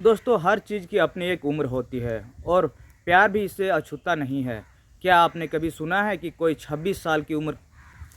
दोस्तों, हर चीज़ की अपनी एक उम्र होती है और प्यार भी इससे अछूता नहीं है। क्या आपने कभी सुना है कि कोई 26 साल की उम्र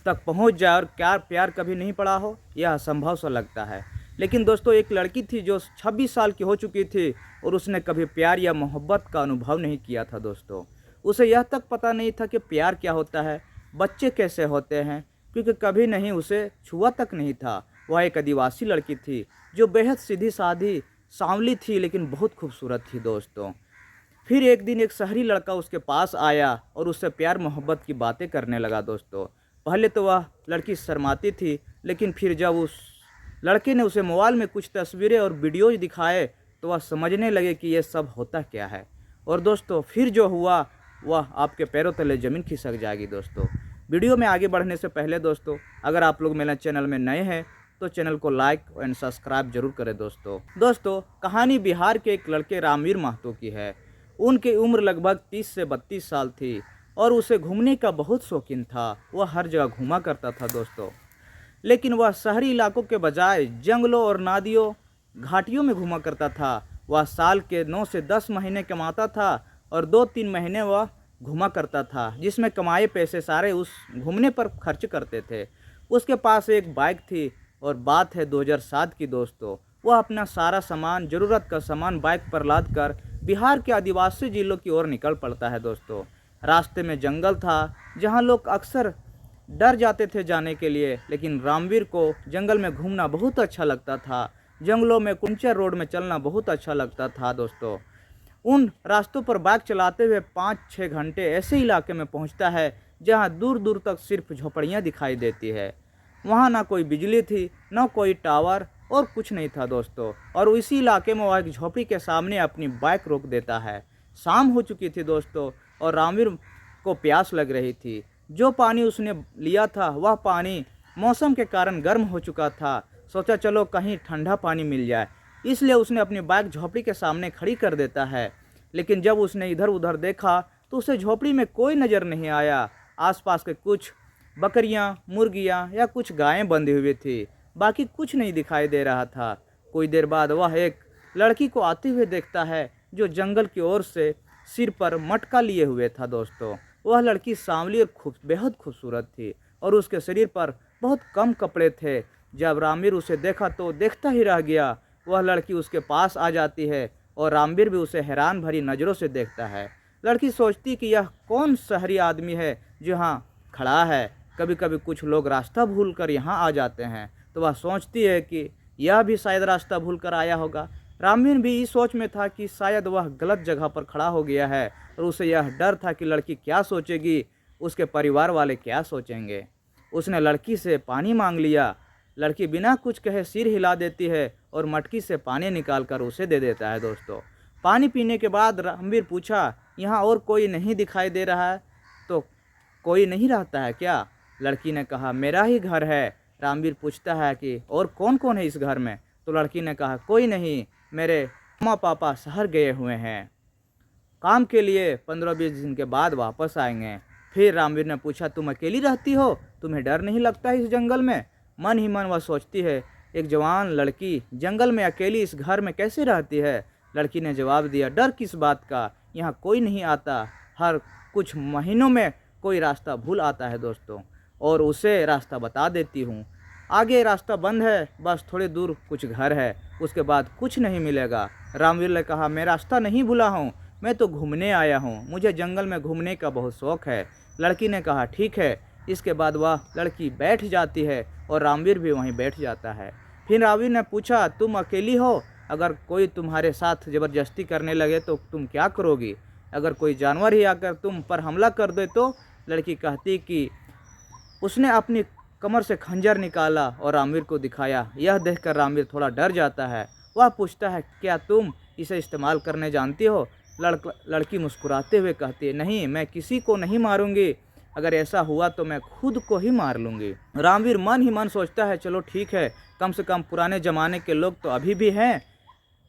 तक पहुंच जाए और क्या प्यार कभी नहीं पड़ा हो? यह असंभव सा लगता है। लेकिन दोस्तों, एक लड़की थी जो 26 साल की हो चुकी थी और उसने कभी प्यार या मोहब्बत का अनुभव नहीं किया था दोस्तों। उसे यह तक पता नहीं था कि प्यार क्या होता है, बच्चे कैसे होते हैं, क्योंकि कभी नहीं उसे छुआ तक नहीं था। वह एक आदिवासी लड़की थी जो बेहद सीधी-सादी, सांवली थी लेकिन बहुत खूबसूरत थी दोस्तों। फिर एक दिन एक शहरी लड़का उसके पास आया और उससे प्यार मोहब्बत की बातें करने लगा दोस्तों। पहले तो वह लड़की शर्माती थी, लेकिन फिर जब उस लड़के ने उसे मोबाइल में कुछ तस्वीरें और वीडियोज दिखाए तो वह समझने लगे कि ये सब होता क्या है। और दोस्तों, फिर जो हुआ वह आपके पैरों तले ज़मीन खिसक जाएगी दोस्तों। वीडियो में आगे बढ़ने से पहले दोस्तों, अगर आप लोग मेरे चैनल में नए हैं तो चैनल को लाइक एंड सब्सक्राइब जरूर करें दोस्तों। कहानी बिहार के एक लड़के रामवीर महतो की है। उनकी उम्र लगभग 30 से 32 साल थी और उसे घूमने का बहुत शौकीन था। वह हर जगह घूमा करता था दोस्तों, लेकिन वह शहरी इलाकों के बजाय जंगलों और नदियों, घाटियों में घूमा करता था। वह साल के 9 से 10 महीने कमाता था और 2-3 महीने वह घूमा करता था, जिसमें कमाए पैसे सारे उस घूमने पर खर्च करते थे। उसके पास एक बाइक थी और बात है 2007 की दोस्तों। वह अपना सारा सामान, ज़रूरत का सामान बाइक पर लाद कर बिहार के आदिवासी जिलों की ओर निकल पड़ता है दोस्तों। रास्ते में जंगल था जहां लोग अक्सर डर जाते थे जाने के लिए, लेकिन रामवीर को जंगल में घूमना बहुत अच्छा लगता था। जंगलों में कुंचर रोड में चलना बहुत अच्छा लगता था दोस्तों। उन रास्तों पर बाइक चलाते हुए 5-6 घंटे ऐसे इलाके में पहुंचता है जहां दूर दूर तक सिर्फ झोपड़ियां दिखाई देती है। वहां ना कोई बिजली थी, ना कोई टावर और कुछ नहीं था दोस्तों। और इसी इलाके में वह एक झोपड़ी के सामने अपनी बाइक रोक देता है। शाम हो चुकी थी दोस्तों और रामवीर को प्यास लग रही थी। जो पानी उसने लिया था वह पानी मौसम के कारण गर्म हो चुका था। सोचा चलो कहीं ठंडा पानी मिल जाए, इसलिए उसने अपनी बाइक झोपड़ी के सामने खड़ी कर देता है। लेकिन जब उसने इधर उधर देखा तो उसे झोपड़ी में कोई नज़र नहीं आया। आसपास के कुछ बकरियां, मुर्गियां या कुछ गायें बंधी हुई थी, बाकी कुछ नहीं दिखाई दे रहा था। कुछ देर बाद वह एक लड़की को आते हुए देखता है जो जंगल की ओर से सिर पर मटका लिए हुए था दोस्तों। वह लड़की सांवली और बेहद खूबसूरत थी और उसके शरीर पर बहुत कम कपड़े थे। जब रामवीर उसे देखा तो देखता ही रह गया। वह लड़की उसके पास आ जाती है और रामवीर भी उसे हैरान भरी नज़रों से देखता है। लड़की सोचती कि यह कौन शहरी आदमी है जो यहाँ खड़ा है। कभी कभी कुछ लोग रास्ता भूल कर यहाँ आ जाते हैं, तो वह सोचती है कि यह भी शायद रास्ता भूल कर आया होगा। रामवीर भी इस सोच में था कि शायद वह गलत जगह पर खड़ा हो गया है और उसे यह डर था कि लड़की क्या सोचेगी, उसके परिवार वाले क्या सोचेंगे। उसने लड़की से पानी मांग लिया। लड़की बिना कुछ कहे सिर हिला देती है और मटकी से पानी निकाल कर उसे दे देता है दोस्तों। पानी पीने के बाद रामवीर पूछा, यहाँ और कोई नहीं दिखाई दे रहा है तो कोई नहीं रहता है क्या? लड़की ने कहा, मेरा ही घर है। रामवीर पूछता है कि और कौन कौन है इस घर में? तो लड़की ने कहा, कोई नहीं, मेरे मम्मा पापा शहर गए हुए हैं काम के लिए, 15-20 दिन के बाद वापस आएंगे। फिर रामवीर ने पूछा, तुम अकेली रहती हो? तुम्हें डर नहीं लगता इस जंगल में? मन ही मन वह सोचती है, एक जवान लड़की जंगल में अकेली इस घर में कैसे रहती है? लड़की ने जवाब दिया, डर किस बात का, यहाँ कोई नहीं आता। हर कुछ महीनों में कोई रास्ता भूल आता है दोस्तों और उसे रास्ता बता देती हूँ। आगे रास्ता बंद है, बस थोड़ी दूर कुछ घर है, उसके बाद कुछ नहीं मिलेगा। रामवीर ने कहा, मैं रास्ता नहीं भूला हूँ, मैं तो घूमने आया हूँ, मुझे जंगल में घूमने का बहुत शौक़ है। लड़की ने कहा, ठीक है। इसके बाद वह लड़की बैठ जाती है और रामवीर भी वहीं बैठ जाता है। फिर रामवीर ने पूछा, तुम अकेली हो? अगर कोई तुम्हारे साथ ज़बरदस्ती करने लगे तो तुम क्या करोगी? अगर कोई जानवर ही आकर तुम पर हमला कर दे तो? लड़की कहती कि उसने अपनी कमर से खंजर निकाला और रामवीर को दिखाया। यह देखकर रामवीर थोड़ा डर जाता है। वह पूछता है, क्या तुम इसे इस्तेमाल करने जानती हो? लड़की मुस्कुराते हुए कहती है, नहीं, मैं किसी को नहीं मारूंगी, अगर ऐसा हुआ तो मैं खुद को ही मार लूँगी। रामवीर मन ही मन सोचता है, चलो ठीक है, कम से कम पुराने ज़माने के लोग तो अभी भी हैं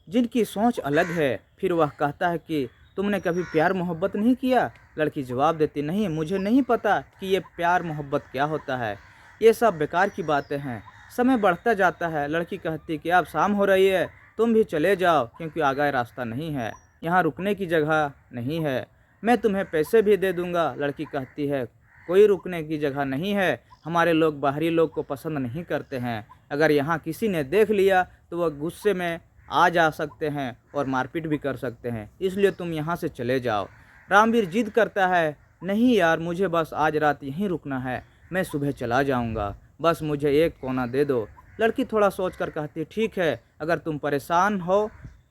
जिनकी सोच अलग है। फिर वह कहता है कि तुमने कभी प्यार मोहब्बत नहीं किया? लड़की जवाब देती, नहीं, मुझे नहीं पता कि ये प्यार मोहब्बत क्या होता है, ये सब बेकार की बातें हैं, समय बढ़ता जाता है। लड़की कहती कि अब शाम हो रही है, तुम भी चले जाओ क्योंकि आगे रास्ता नहीं है, यहाँ रुकने की जगह नहीं है। मैं तुम्हें पैसे भी दे दूंगा। लड़की कहती है कोई रुकने की जगह नहीं है, हमारे लोग बाहरी लोग को पसंद नहीं करते हैं। अगर यहाँ किसी ने देख लिया तो वह गुस्से में आ जा सकते हैं और मारपीट भी कर सकते हैं, इसलिए तुम यहाँ से चले जाओ। रामवीर जिद करता है नहीं यार, मुझे बस आज रात यहीं रुकना है, मैं सुबह चला जाऊँगा, बस मुझे एक कोना दे दो। लड़की थोड़ा सोच कर कहती है ठीक है, अगर तुम परेशान हो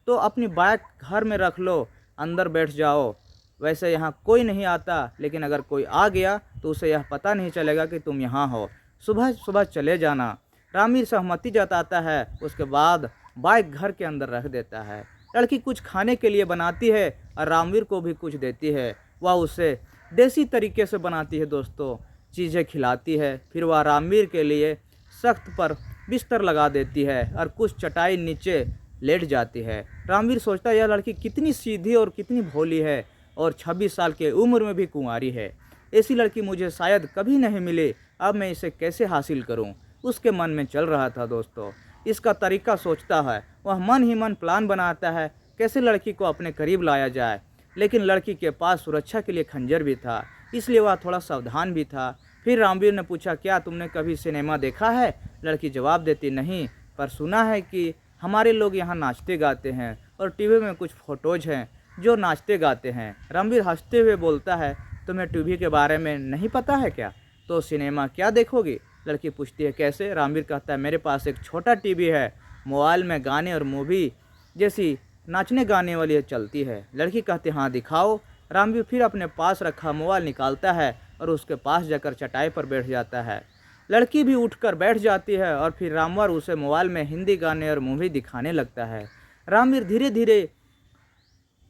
तो अपनी बाइक घर में रख लो, अंदर बैठ जाओ। वैसे यहाँ कोई नहीं आता, लेकिन अगर कोई आ गया तो उसे यह पता नहीं चलेगा कि तुम यहाँ हो। सुबह सुबह चले जाना। रामवीर सहमति जताता है। उसके बाद बाइक घर के अंदर रख देता है। लड़की कुछ खाने के लिए बनाती है और रामवीर को भी कुछ देती है। वह उसे देसी तरीके से बनाती है दोस्तों, चीज़ें खिलाती है। फिर वह रामवीर के लिए सख्त पर बिस्तर लगा देती है और कुछ चटाई नीचे लेट जाती है। रामवीर सोचता है यह लड़की कितनी सीधी और कितनी भोली है और 26 साल की उम्र में भी कुंवारी है। ऐसी लड़की मुझे शायद कभी नहीं मिली, अब मैं इसे कैसे हासिल करूं? उसके मन में चल रहा था दोस्तों। इसका तरीका सोचता है, वह मन ही मन प्लान बनाता है कैसे लड़की को अपने करीब लाया जाए। लेकिन लड़की के पास सुरक्षा के लिए खंजर भी था, इसलिए वह थोड़ा सावधान भी था। फिर रामवीर ने पूछा क्या तुमने कभी सिनेमा देखा है? लड़की जवाब देती नहीं, पर सुना है कि हमारे लोग यहाँ नाचते गाते हैं और टीवी में कुछ फोटोज हैं जो नाचते गाते हैं। रामवीर हंसते हुए बोलता है तुम्हें टीवी के बारे में नहीं पता है क्या? तो सिनेमा क्या देखोगी? लड़की पूछती है कैसे? रामवीर कहता है मेरे पास एक छोटा टीवी है, मोबाइल में गाने और मूवी जैसी नाचने गाने वाली चलती है। लड़की कहती हाँ दिखाओ। रामवीर फिर अपने पास रखा मोबाइल निकालता है और उसके पास जाकर चटाई पर बैठ जाता है। लड़की भी उठकर बैठ जाती है और फिर रामवीर उसे मोबाइल में हिंदी गाने और मूवी दिखाने लगता है। रामवीर धीरे धीरे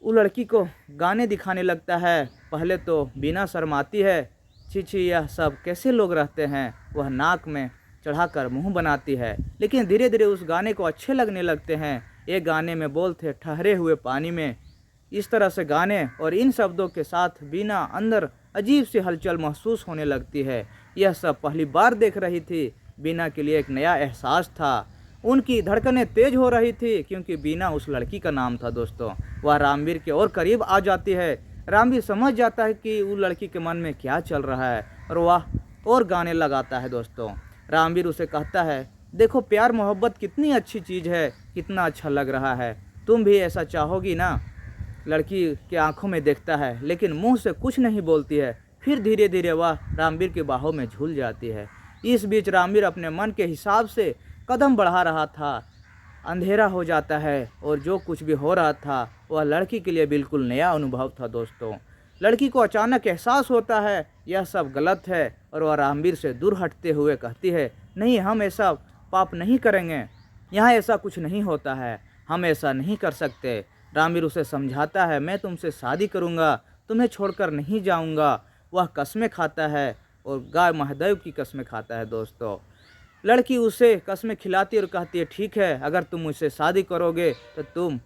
वो लड़की को गाने दिखाने लगता है। पहले तो बिना शर्माती है, छी यह सब कैसे लोग रहते हैं, वह नाक में चढ़ाकर मुंह बनाती है। लेकिन धीरे धीरे उस गाने को अच्छे लगने लगते हैं। एक गाने में बोल थे ठहरे हुए पानी में, इस तरह से गाने और इन शब्दों के साथ बीना अंदर अजीब सी हलचल महसूस होने लगती है। यह सब पहली बार देख रही थी। बीना के लिए एक नया एहसास था। उनकी धड़कनें तेज हो रही थी क्योंकि बीना उस लड़की का नाम था दोस्तों। वह रामवीर के और करीब आ जाती है। रामवीर समझ जाता है कि उस लड़की के मन में क्या चल रहा है और वह और गाने लगाता है दोस्तों। रामवीर उसे कहता है देखो प्यार मोहब्बत कितनी अच्छी चीज़ है, कितना अच्छा लग रहा है, तुम भी ऐसा चाहोगी ना? लड़की के आंखों में देखता है लेकिन मुंह से कुछ नहीं बोलती है। फिर धीरे धीरे वह रामवीर के बाहों में झूल जाती है। इस बीच रामवीर अपने मन के हिसाब से कदम बढ़ा रहा था। अंधेरा हो जाता है और जो कुछ भी हो रहा था वह लड़की के लिए बिल्कुल नया अनुभव था दोस्तों। लड़की को अचानक एहसास होता है यह सब गलत है और वह रामवीर से दूर हटते हुए कहती है नहीं, हम ऐसा पाप नहीं करेंगे, यहाँ ऐसा कुछ नहीं होता है, हम ऐसा नहीं कर सकते। रामवीर उसे समझाता है मैं तुमसे शादी करूँगा, तुम्हें छोड़कर नहीं जाऊँगा। वह कस्में खाता है और गाय महादेव की कस्में खाता है दोस्तों। लड़की उसे कस्में खिलाती और कहती है ठीक है, अगर तुम मुझसे शादी करोगे तो तुम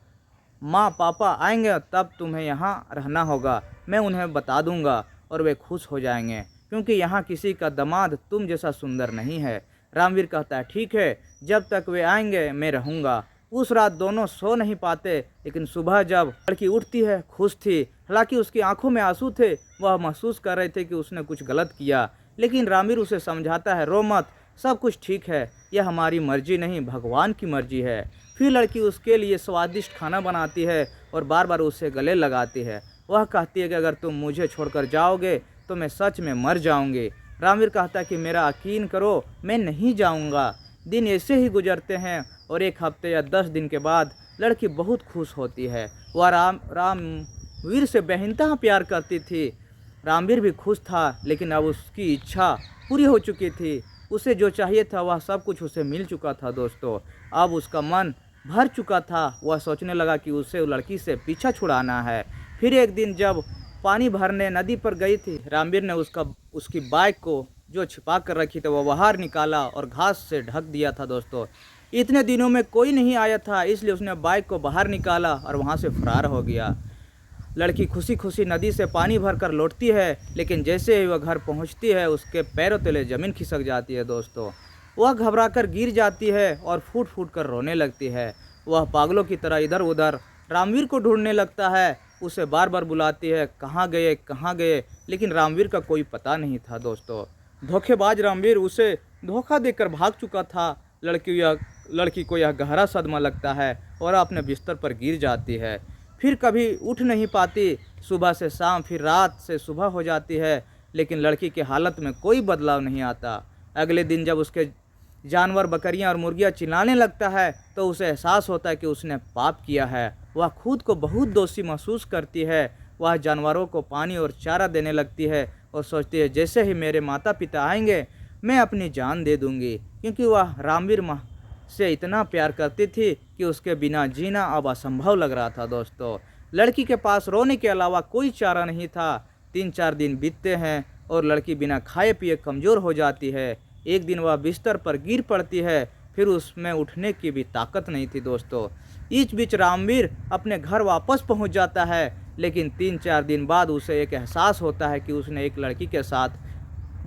माँ पापा आएंगे तब तुम्हें यहाँ रहना होगा, मैं उन्हें बता दूँगा और वे खुश हो जाएंगे क्योंकि यहाँ किसी का दामाद तुम जैसा सुंदर नहीं है। रामवीर कहता है ठीक है, जब तक वे आएंगे मैं रहूँगा। उस रात दोनों सो नहीं पाते, लेकिन सुबह जब लड़की उठती है खुश थी। हालांकि उसकी आंखों में आंसू थे, वह महसूस कर रहे थे कि उसने कुछ गलत किया। लेकिन रामवीर उसे समझाता है रो मत, सब कुछ ठीक है, यह हमारी मर्जी नहीं भगवान की मर्जी है। फिर लड़की उसके लिए स्वादिष्ट खाना बनाती है और बार बार उसे गले लगाती है। वह कहती है कि अगर तुम मुझे छोड़कर जाओगे तो मैं सच में मर जाऊंगी। रामवीर कहता है कि मेरा यकीन करो, मैं नहीं जाऊंगा। दिन ऐसे ही गुजरते हैं और एक हफ्ते या 10 दिन के बाद लड़की बहुत खुश होती है। वह रामवीर से बेइंतहा प्यार करती थी। रामवीर भी खुश था, लेकिन अब उसकी इच्छा पूरी हो चुकी थी। उसे जो चाहिए था वह सब कुछ उसे मिल चुका था दोस्तों। अब उसका मन भर चुका था। वह सोचने लगा कि उसे लड़की से पीछा छुड़ाना है। फिर एक दिन जब पानी भरने नदी पर गई थी, रामवीर ने उसकी बाइक को जो छिपा कर रखी थी वह बाहर निकाला और घास से ढक दिया था दोस्तों। इतने दिनों में कोई नहीं आया था, इसलिए उसने बाइक को बाहर निकाला और वहाँ से फरार हो गया। लड़की खुशी खुशी नदी से पानी भरकर लौटती है, लेकिन जैसे ही वह घर पहुँचती है उसके पैरों तले ज़मीन खिसक जाती है दोस्तों। वह घबराकर गिर जाती है और फूट फूट कर रोने लगती है। वह पागलों की तरह इधर उधर रामवीर को ढूंढने लगता है। उसे बार बार बुलाती है, कहाँ गए कहाँ गए, लेकिन रामवीर का कोई पता नहीं था दोस्तों। धोखेबाज रामवीर उसे धोखा देकर भाग चुका था। लड़की को यह गहरा सदमा लगता है और अपने बिस्तर पर गिर जाती है। फिर कभी उठ नहीं पाती। सुबह से शाम, फिर रात से सुबह हो जाती है, लेकिन लड़की की हालत में कोई बदलाव नहीं आता। अगले दिन जब उसके जानवर, बकरियां और मुर्गियां चिल्लाने लगता है तो उसे एहसास होता है कि उसने पाप किया है। वह खुद को बहुत दोषी महसूस करती है। वह जानवरों को पानी और चारा देने लगती है और सोचती है जैसे ही मेरे माता पिता आएंगे मैं अपनी जान दे दूंगी, क्योंकि वह रामवीर से इतना प्यार करती थी कि उसके बिना जीना अब असंभव लग रहा था दोस्तों। लड़की के पास रोने के अलावा कोई चारा नहीं था। 3-4 दिन बीतते हैं और लड़की बिना खाए पिए कमज़ोर हो जाती है। एक दिन वह बिस्तर पर गिर पड़ती है, फिर उसमें उठने की भी ताकत नहीं थी दोस्तों। इस बीच रामवीर अपने घर वापस पहुंच जाता है, लेकिन 3-4 दिन बाद उसे एक एहसास होता है कि उसने एक लड़की के साथ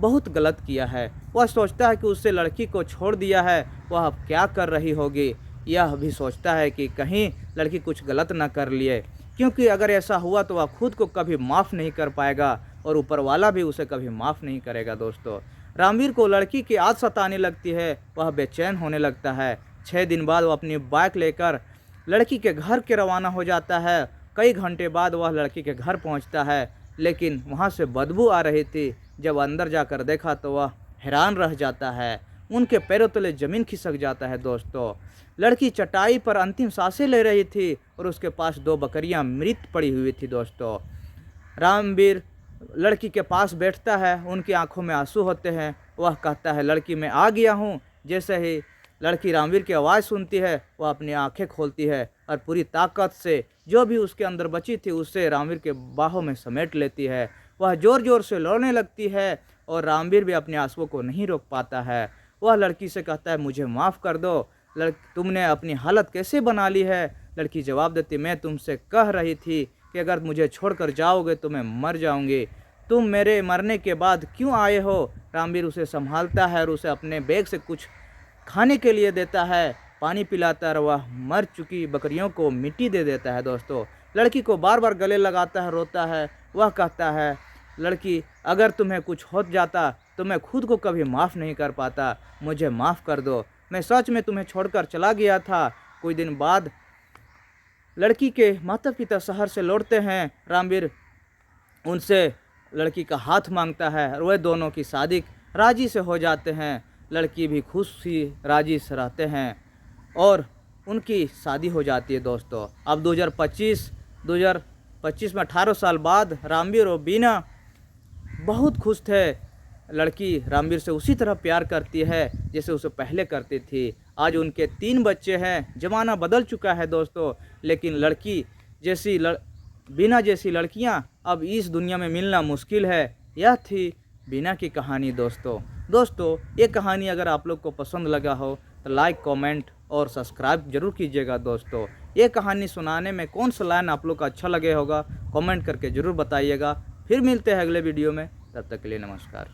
बहुत गलत किया है। वह सोचता है कि उससे लड़की को छोड़ दिया है, वह अब क्या कर रही होगी। यह भी सोचता है कि कहीं लड़की कुछ गलत ना कर लिए, क्योंकि अगर ऐसा हुआ तो वह खुद को कभी माफ़ नहीं कर पाएगा और ऊपर वाला भी उसे कभी माफ़ नहीं करेगा दोस्तों। रामवीर को लड़की की याद सताने लगती है। वह बेचैन होने लगता है। 6 दिन बाद वह अपनी बाइक लेकर लड़की के घर के रवाना हो जाता है। कई घंटे बाद वह लड़की के घर पहुंचता है, लेकिन वहां से बदबू आ रही थी। जब अंदर जाकर देखा तो वह हैरान रह जाता है। उनके पैरों तले ज़मीन खिसक जाता है दोस्तों। लड़की चटाई पर अंतिम सांसें ले रही थी और उसके पास 2 बकरियां मृत पड़ी हुई थी दोस्तों। रामवीर लड़की के पास बैठता है। उनकी आंखों में आंसू होते हैं। वह कहता है लड़की मैं आ गया हूँ। जैसे ही लड़की रामवीर की आवाज़ सुनती है वह अपनी आंखें खोलती है और पूरी ताकत से जो भी उसके अंदर बची थी उससे रामवीर के बाहों में समेट लेती है। वह ज़ोर ज़ोर से रोने लगती है और रामवीर भी अपने आंसुओं को नहीं रोक पाता है। वह लड़की से कहता है मुझे माफ़ कर दो, तुमने अपनी हालत कैसे बना ली है। लड़की जवाब देती मैं तुमसे कह रही थी कि अगर मुझे छोड़कर जाओगे तो मैं मर जाऊंगी। तुम मेरे मरने के बाद क्यों आए हो। रामवीर उसे संभालता है और उसे अपने बैग से कुछ खाने के लिए देता है, पानी पिलाता है और वह मर चुकी बकरियों को मिट्टी दे देता है दोस्तों। लड़की को बार बार गले लगाता है, रोता है। वह कहता है लड़की अगर तुम्हें कुछ हो जाता तो मैं खुद को कभी माफ़ नहीं कर पाता, मुझे माफ़ कर दो। मैं सच में तुम्हें छोड़कर चला गया था। कुछ दिन बाद लड़की के माता पिता शहर से लौटते हैं। रामवीर उनसे लड़की का हाथ मांगता है और वह दोनों की शादी राजी से हो जाते हैं। लड़की भी खुशी राजी से रहते हैं और उनकी शादी हो जाती है दोस्तों। अब 2025 में 18 साल बाद रामवीर और बीना बहुत खुश थे। लड़की रामवीर से उसी तरह प्यार करती है जैसे उसे पहले करती थी। आज उनके 3 बच्चे हैं। ज़माना बदल चुका है दोस्तों, लेकिन लड़की जैसी बीना जैसी लड़कियां अब इस दुनिया में मिलना मुश्किल है। यह थी बीना की कहानी दोस्तों। ये कहानी अगर आप लोग को पसंद लगा हो तो लाइक, कमेंट और सब्सक्राइब जरूर कीजिएगा दोस्तों। ये कहानी सुनाने में कौन सा लाइन आप लोग को अच्छा लगे होगा कमेंट करके ज़रूर बताइएगा। फिर मिलते हैं अगले वीडियो में, तब तक के लिए नमस्कार।